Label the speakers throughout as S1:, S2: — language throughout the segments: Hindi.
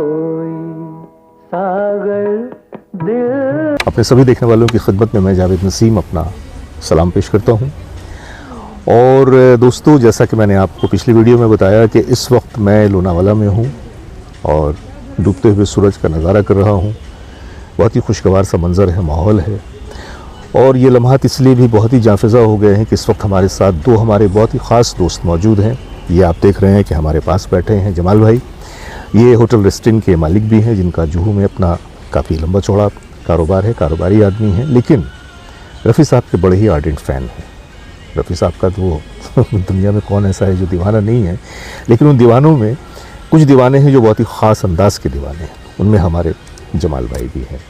S1: कोई सागर दिल।
S2: अपने सभी देखने वालों की खिदमत में मैं जावेद नसीम अपना सलाम पेश करता हूं। और दोस्तों, जैसा कि मैंने आपको पिछली वीडियो में बताया कि इस वक्त मैं लोनावाला में हूं और डूबते हुए सूरज का नज़ारा कर रहा हूं। बहुत ही खुशगवार सा मंज़र है, माहौल है। और ये लम्हात इसलिए भी बहुत ही जाफिज़ा हो गए हैं कि इस वक्त हमारे साथ दो हमारे बहुत ही ख़ास दोस्त मौजूद हैं। ये आप देख रहे हैं कि हमारे पास बैठे हैं जमाल भाई। ये होटल रेस्टोरेंट के मालिक भी हैं, जिनका जुहू में अपना काफ़ी लंबा चौड़ा कारोबार है, कारोबारी आदमी हैं। लेकिन रफ़ी साहब के बड़े ही आर्डेंट फ़ैन हैं। रफ़ी साहब का तो दुनिया में कौन ऐसा है जो दीवाना नहीं है, लेकिन उन दीवानों में कुछ दीवाने हैं जो बहुत ही ख़ास अंदाज के दीवाने हैं। उनमें हमारे जमाल भाई भी हैं।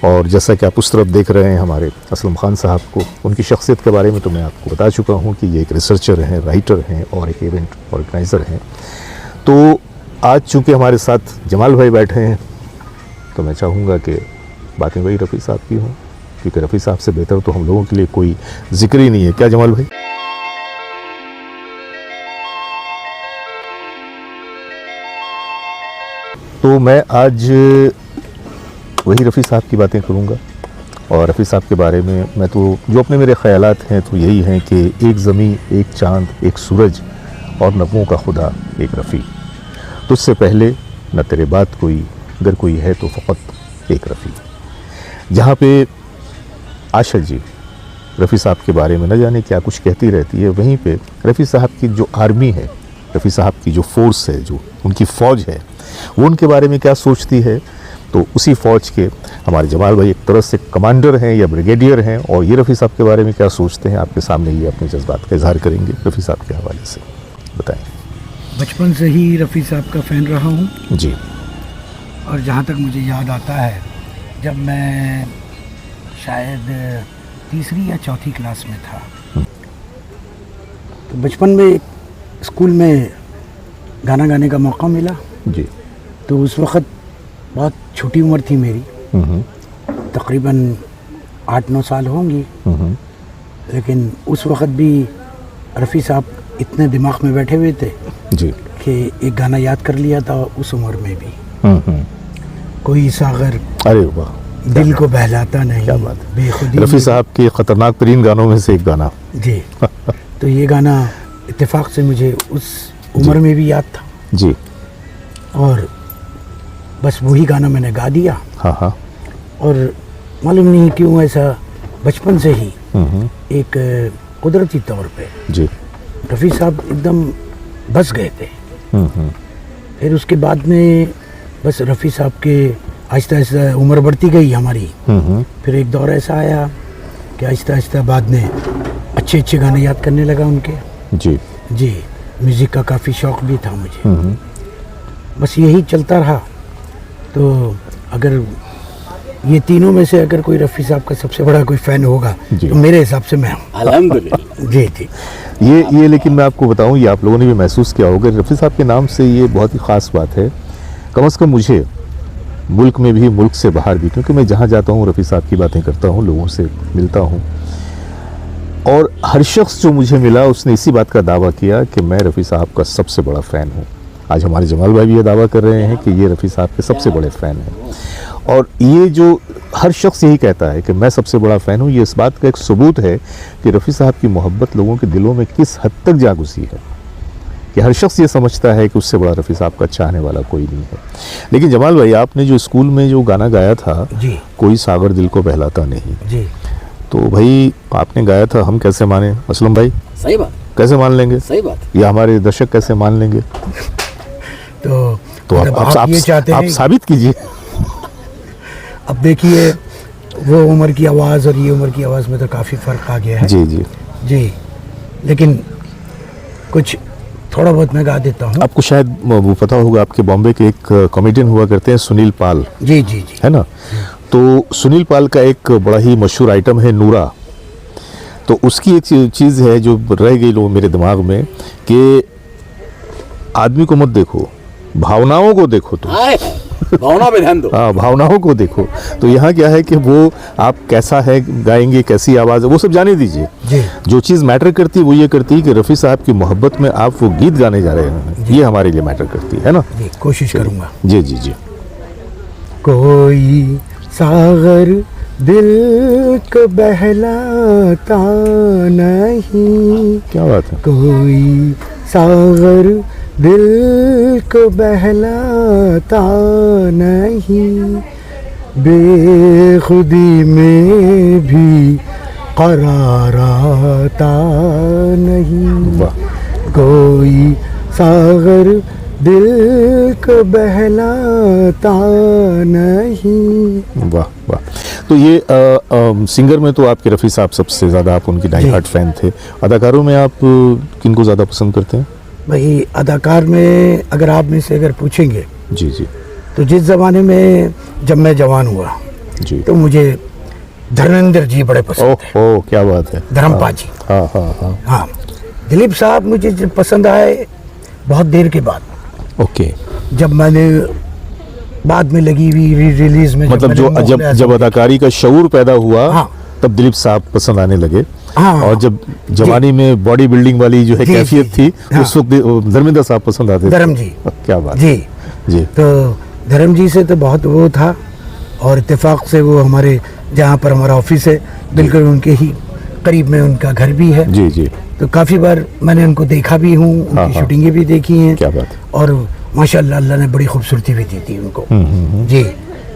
S2: और जैसा कि आप उस तरफ देख रहे हैं हमारे असलम खान साहब को, उनकी शख्सियत के बारे में तो मैं आपको बता चुका हूँ कि ये एक रिसर्चर हैं, राइटर हैं और एक इवेंट ऑर्गेनाइज़र हैं। तो आज चूँकि हमारे साथ जमाल भाई बैठे हैं तो मैं चाहूँगा कि बातें वही रफ़ी साहब की हों, क्योंकि रफ़ी साहब से बेहतर तो हम लोगों के लिए कोई जिक्र ही नहीं है। क्या जमाल भाई? तो मैं आज वही रफ़ी साहब की बातें करूँगा। और रफ़ी साहब के बारे में मैं तो जो अपने मेरे ख़यालात हैं तो यही हैं कि एक ज़मीं, एक चाँद, एक सूरज और नगमों का खुदा एक रफ़ी। तुझसे पहले न तेरे बाद कोई, अगर कोई है तो फ़कत एक रफ़ी। जहाँ पे आशा जी रफ़ी साहब के बारे में न जाने क्या कुछ कहती रहती है, वहीं पे रफ़ी साहब की जो आर्मी है, रफ़ी साहब की जो फ़ोर्स है, जो उनकी फ़ौज है, वो उनके बारे में क्या सोचती है। तो उसी फ़ौज के हमारे जमाल भाई एक तरह से कमांडर हैं या ब्रिगेडियर हैं, और ये रफ़ी साहब के बारे में क्या सोचते हैं आपके सामने ये अपने जज्बात का इजहार करेंगे रफ़ी साहब के हवाले से। बताएं।
S3: बचपन से ही रफ़ी साहब का फ़ैन रहा हूँ
S2: जी।
S3: और जहाँ तक मुझे याद आता है, जब मैं शायद तीसरी या चौथी क्लास में था, तो बचपन में स्कूल में गाना गाने का मौका मिला
S2: जी।
S3: तो उस वक़्त बहुत छोटी उम्र थी मेरी, तकरीबन 8-9 साल होंगी। लेकिन उस वक़्त भी रफ़ी साहब इतने दिमाग में बैठे हुए थे
S2: जी
S3: कि एक गाना याद कर लिया था उस उम्र में भी। कोई सागर,
S2: अरे वाह,
S3: दिल को बहलाता नहीं,
S2: क्या बात है।
S3: बेखुदी।
S2: रफ़ी साहब के ख़तरनाक तरीन गानों में से एक गाना
S3: जी। तो ये गाना इत्तेफाक से मुझे उस उम्र में भी याद था
S2: जी।
S3: और बस वही गाना मैंने गा दिया।
S2: हाँ हाँ।
S3: और मालूम नहीं क्यों ऐसा बचपन से ही एक कुदरती तौर पे
S2: जी
S3: रफ़ी साहब एकदम बस गए थे। फिर उसके बाद में बस रफ़ी साहब के आहिस्ता आहिस्ता उम्र बढ़ती गई हमारी। फिर एक दौर ऐसा आया कि आहिस्ता आहिस्ता बाद में अच्छे अच्छे गाने याद करने लगा उनके।
S2: जी
S3: जी, म्यूज़िक का काफ़ी शौक़ भी था मुझे। बस यही चलता रहा। तो अगर ये तीनों में से अगर कोई रफ़ी साहब का सबसे बड़ा कोई फ़ैन होगा तो मेरे हिसाब से मैं हूँ। अल्हम्दुलिल्लाह। जी जी।
S2: ये लेकिन मैं आपको बताऊं, ये आप लोगों ने भी महसूस किया होगा, रफ़ी साहब के नाम से ये बहुत ही ख़ास बात है, कम से कम मुझे, मुल्क में भी, मुल्क से बाहर भी, क्योंकि मैं जहाँ जाता हूँ रफ़ी साहब की बातें करता हूँ, लोगों से मिलता हूँ, और हर शख्स जो मुझे मिला उसने इसी बात का दावा किया कि मैं रफ़ी साहब का सबसे बड़ा फ़ैन हूँ। आज हमारे जमाल भाई भी ये दावा कर रहे हैं कि ये रफ़ी साहब के सबसे बड़े फ़ैन हैं। और ये जो हर शख्स यही कहता है कि मैं सबसे बड़ा फ़ैन हूँ, ये इस बात का एक सबूत है कि रफ़ी साहब की मोहब्बत लोगों के दिलों में किस हद तक जा घुसी है, कि हर शख्स ये समझता है कि उससे बड़ा रफ़ी साहब का चाहने वाला कोई नहीं है। लेकिन जमाल भाई, आपने जो स्कूल में जो गाना गाया था
S3: जी,
S2: कोई सागर दिल को बहलाता नहीं
S3: जी,
S2: तो भाई आपने गाया था, हम कैसे माने असलम भाई?
S4: सही बात,
S2: कैसे मान लेंगे?
S4: सही बात।
S2: या हमारे दर्शक कैसे मान लेंगे? तो आप
S3: ये चाहते
S2: आप
S3: हैं,
S2: साबित कीजिए।
S3: अब देखिए वो उम्र की आवाज़ और ये उम्र की आवाज़ में तो काफ़ी फ़र्क आ गया है।
S2: जी जी
S3: जी, लेकिन कुछ थोड़ा बहुत मैं गा देता हूँ।
S2: आपको शायद वो पता होगा, आपके बॉम्बे के एक कॉमेडियन हुआ करते हैं सुनील पाल।
S3: जी जी जी,
S2: है ना? तो सुनील पाल का एक बड़ा ही मशहूर आइटम है नूरा। तो उसकी एक चीज़ है जो रह गई लोग मेरे दिमाग में, कि आदमी को मत देखो, भावनाओं को देखो। तो
S4: भावना पे ध्यान दो।
S2: हाँ, भावनाओं को देखो। तो यहाँ क्या है कि वो आप कैसा है गाएंगे, कैसी आवाज़ है, वो सब जाने दीजिए। जो चीज़ मैटर करती है वो ये करती है कि रफ़ी साहब की मोहब्बत में आप वो गीत गाने जा रहे हैं, ये हमारे लिए मैटर करती है ना?
S3: जी, कोशिश करूँगा।
S2: जी जी जी।
S3: कोई सागर दिल को बहलाता नहीं,
S2: क्या बात है।
S3: कोई सागर दिल को बहलाता नहीं, बेखुदी में भी करार आता नहीं,
S2: वाह।
S3: कोई सागर दिल को बहलाता नहीं।
S2: वाह वाह। तो ये सिंगर में तो आपके रफ़ी साहब सबसे ज़्यादा, आप उनकी डाई हार्ट फैन थे। अदाकारों में आप किनको ज़्यादा पसंद करते हैं?
S3: भाई अदाकार में अगर आप में से अगर पूछेंगे
S2: जी जी
S3: तो जिस ज़माने में जब मैं जवान हुआ
S2: जी।
S3: तो मुझे धर्मेंद्र जी बड़े पसंद
S2: ओह
S3: थे,
S2: ओह, क्या बात है।
S3: धर्मपा जी।
S2: हाँ हाँ हाँ।
S3: हाँ, दिलीप साहब मुझे जब पसंद आए बहुत देर के बाद,
S2: ओके।
S3: जब मैंने बाद में लगी हुई रिलीज में,
S2: मतलब
S3: मैंने
S2: जब
S3: मोहल्ले आज़म
S2: जब अदाकारी का शऊर पैदा हुआ,
S3: हाँ।
S2: तब दिलीप साहब पसंद आने लगे।
S3: हाँ।
S2: और जब जवानी में बॉडी बिल्डिंग वाली जो है
S3: जी,
S2: कैफियत
S3: जी,
S2: थी,
S3: हाँ।
S2: उस वक्त धर्मेंद्र साहब पसंद आते थे।
S3: धर्म जी।
S2: क्या बात
S3: जी
S2: जी।
S3: तो धर्म जी से तो बहुत वो था, और इत्तेफाक से वो हमारे जहाँ पर हमारा ऑफिस है बिल्कुल उनके ही करीब में उनका घर भी है।
S2: जी जी।
S3: तो काफ़ी बार मैंने उनको देखा भी हूँ, उनकी
S2: हाँ, हाँ।
S3: शूटिंगें भी देखी हैं।
S2: क्या बात है।
S3: और माशाल्लाह अल्लाह ने बड़ी खूबसूरती भी दी थी उनको। जी,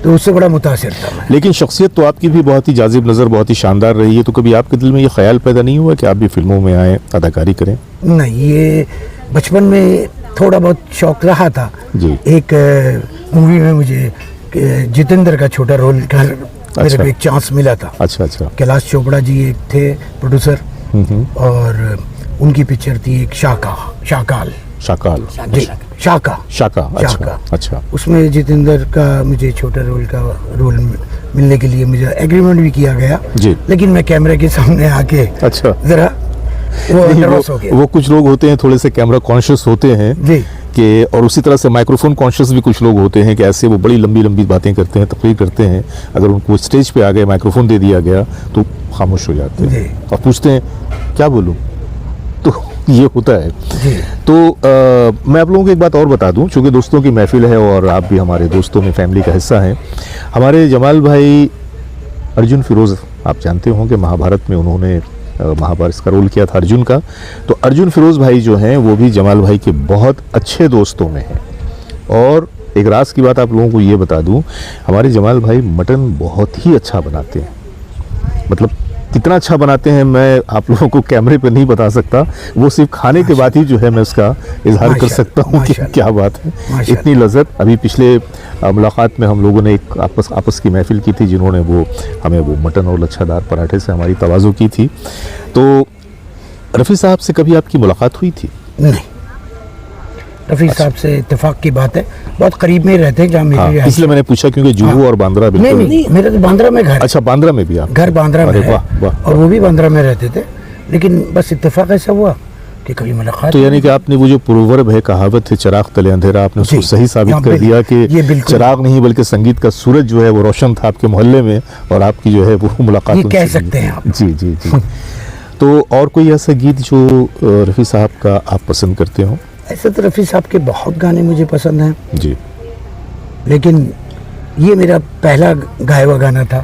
S3: तो उससे बड़ा मुतासिर था मैं।
S2: लेकिन शख्सियत तो आपकी भी बहुत ही जाजिब नज़र, बहुत ही शानदार रही है। तो कभी आपके दिल में ये ख्याल पैदा नहीं हुआ कि आप भी फिल्मों में आए, अदाकारी करें?
S3: नहीं, ये बचपन में थोड़ा बहुत शौक रहा था
S2: जी।
S3: एक मूवी में मुझे जितेंद्र का छोटा रोल का मेरे को एक चांस मिला था।
S2: अच्छा अच्छा।
S3: कैलाश चोपड़ा जी एक थे प्रोड्यूसर, और उनकी पिक्चर थी एक शाकाल
S2: शाकाल।
S3: जी, शाका।
S2: अच्छा अच्छा।
S3: उसमें जितेंद्र का मुझे छोटा रोल मिलने के लिए मुझे एग्रीमेंट भी किया गया
S2: जी।
S3: लेकिन मैं कैमरे के सामने आके
S2: अच्छा।
S3: जरा वो
S2: नहीं,
S3: नर्वस हो गया।
S2: वो कुछ लोग होते हैं थोड़े से कैमरा कॉन्शियस होते हैं
S3: जी।
S2: कि, और उसी तरह से माइक्रोफोन कॉन्शियस भी कुछ लोग होते हैं कि ऐसे वो बड़ी लंबी लंबी बातें करते हैं, तकरीर करते हैं, अगर उनको स्टेज पे आ गए, माइक्रोफोन दे दिया गया तो खामोश हो जाते हैं
S3: जी।
S2: और पूछते हैं क्या बोलूं। तो ये होता है।
S3: जी।
S2: तो मैं आप लोगों को एक बात और बता दूं, चूँकि दोस्तों की महफिल है और आप भी हमारे दोस्तों में फैमिली का हिस्सा हैं। हमारे जमाल भाई अर्जुन फिरोज़, आप जानते होंगे महाभारत में उन्होंने महाभारत का रोल किया था अर्जुन का। तो अर्जुन फिरोज़ भाई जो हैं वो भी जमाल भाई के बहुत अच्छे दोस्तों में हैं। और एक राज की बात आप लोगों को ये बता दूं, हमारे जमाल भाई मटन बहुत ही अच्छा बनाते हैं। मतलब कितना अच्छा बनाते हैं मैं आप लोगों को कैमरे पे नहीं बता सकता, वो सिर्फ खाने के बाद ही जो है मैं उसका इजहार कर सकता हूँ कि क्या बात है, इतनी लज़्ज़त। अभी पिछले मुलाकात में हम लोगों ने एक आपस की महफिल की थी, जिन्होंने वो हमें वो मटन और लच्छादार पराठे से हमारी तवाज़ो की थी। तो रफ़ी साहब से कभी आपकी मुलाकात हुई थी?
S3: नहीं, रफ़ी साहब से इत्तेफाक की बात है, बहुत करीब में ही रहते हैं जहाँ मेरी रिहाइश
S2: इसलिए मैंने पूछा क्योंकि जुहू और बांद्रा बिल्कुल
S3: नहीं, मेरा तो बांद्रा में घर।
S2: अच्छा, बांद्रा में भी आप?
S3: घर बांद्रा में
S2: अरे
S3: है,
S2: वाह वाह।
S3: और वो भी बांद्रा में रहते थे, लेकिन बस इत्तेफाक ऐसा हुआ कि कभी मुलाकात।
S2: तो यानी कि आपने वो जो प्रोवर्ब है, कहावत है चिराग तले अंधेरा, आपने उसको सही साबित कर दिया कि चिराग नहीं बल्कि संगीत का सूरज जो है वो रोशन था आपके मोहल्ले में, और आपकी जो है वो मुलाकात
S3: ये कह सकते हैं आप।
S2: जी जी जी। तो और कोई ऐसा गीत जो रफ़ी साहब का आप पसंद करते हो?
S3: ऐसे तो रफ़ी साहब के बहुत गाने मुझे पसंद हैं
S2: जी,
S3: लेकिन ये मेरा पहला गाया हुआ गाना था,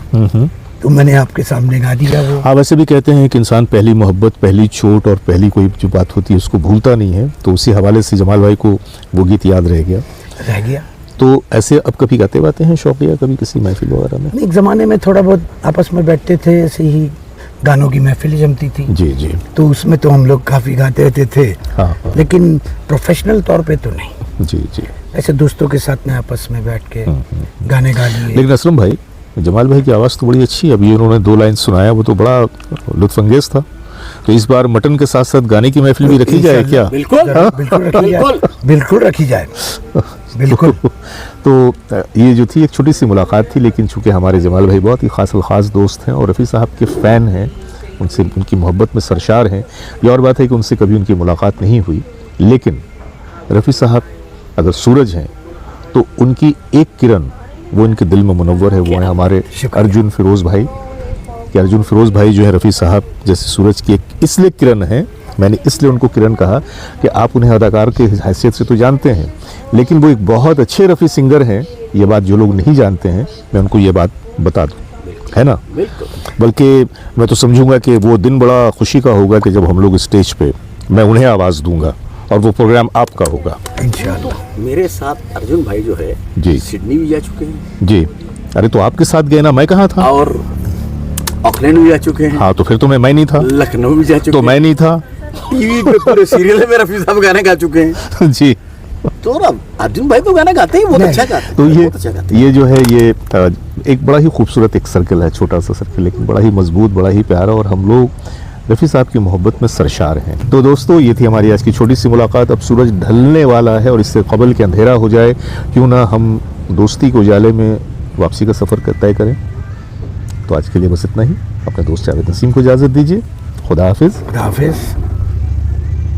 S3: तो मैंने आपके सामने गा दिया वो।
S2: हाँ, वैसे भी कहते हैं कि इंसान पहली मोहब्बत, पहली चोट और पहली कोई जो बात होती है उसको भूलता नहीं है, तो उसी हवाले से जमाल भाई को वो गीत याद रह गया। तो ऐसे अब कभी गाते वाते हैं शौकिया, कभी किसी महफिल वगैरह में?
S3: एक ज़माने में थोड़ा बहुत आपस में बैठते थे, ऐसे ही गानों की महफिल जमती थी।
S2: जी जी।
S3: तो उसमें तो हम लोग काफ़ी गाते रहते थे।
S2: हाँ, हाँ।
S3: लेकिन प्रोफेशनल तौर पे तो नहीं।
S2: जी जी।
S3: ऐसे दोस्तों के साथ में आपस में बैठ के गाने गा लिए।
S2: लेकिन असलम भाई, जमाल भाई की आवाज़ तो बड़ी अच्छी है। अभी उन्होंने 2 लाइन सुनाया, वो तो बड़ा लुत्फंगेज था। तो इस बार मटन के साथ साथ गाने की महफिल भी रखी जाए क्या?
S4: बिल्कुल
S3: बिल्कुल रखी जाए, बिल्कुल रखी जाए, बिल्कुल।
S2: तो ये जो थी एक छोटी सी मुलाकात थी, लेकिन चूंकि हमारे जमाल भाई बहुत ही ख़ास दोस्त हैं और रफ़ी साहब के फ़ैन हैं, उनसे उनकी मोहब्बत में सरशार हैं। ये और बात है कि उनसे कभी उनकी मुलाकात नहीं हुई, लेकिन रफ़ी साहब अगर सूरज हैं तो उनकी एक किरण वो इनके दिल में मुनव्वर है, वो है हमारे अर्जुन फिरोज़ भाई। कि अर्जुन फिरोज़ भाई जो है रफ़ी साहब जैसे सूरज की एक इसलिए किरण है, मैंने इसलिए उनको किरण कहा कि आप उन्हें अदाकार के हैसियत से तो जानते हैं, लेकिन वो एक बहुत अच्छे रफ़ी सिंगर हैं। ये बात जो लोग नहीं जानते हैं, मैं उनको ये बात बता दूँ, है ना।
S4: बिल्कुल।
S2: बल्कि मैं तो समझूंगा कि वो दिन बड़ा खुशी का होगा कि जब हम लोग स्टेज पे मैं उन्हें आवाज़ दूंगा और वो प्रोग्राम आपका होगा
S3: इंशाल्लाह।
S4: मेरे साथ अर्जुन भाई जो है
S2: जी।
S4: सिडनी भी जा चुके हैं
S2: जी। अरे तो आपके साथ गए ना, मैं कहाँ था?
S4: और ऑकलैंड भी जा चुके हैं।
S2: हाँ, तो फिर तो मैं नहीं था,
S4: लखनऊ भी जा चुके
S2: तो
S4: हैं।
S2: मैं नहीं था।
S4: टीवी पे पूरे सीरियल में रफी साहब गाने गा चुके हैं।
S2: जी।
S4: तो अब अर्जुन भाई तो गाना गाते ही बहुत
S3: नहीं।
S4: अच्छा गाते हैं।
S2: तो
S4: बहुत अच्छा गाते हैं।
S2: ये जो है ये एक बड़ा ही खूबसूरत एक सर्कल है, छोटा सा सर्कल, लेकिन बड़ा ही मजबूत, बड़ा ही प्यारा, और हम लोग रफ़ी साहब की मोहब्बत में सरशार हैं। तो दोस्तों, ये थी हमारी आज की छोटी सी मुलाकात। अब सूरज ढलने वाला है और इससे कबल के अंधेरा हो जाए, क्यों ना हम दोस्ती के उजाले में वापसी का सफ़र तय करें। तो आज के लिए बस इतना ही। अपने दोस्त जावेद नसीम को इजाज़त दीजिए। खुदा हाफिज़।
S3: खुदा हाफिज़।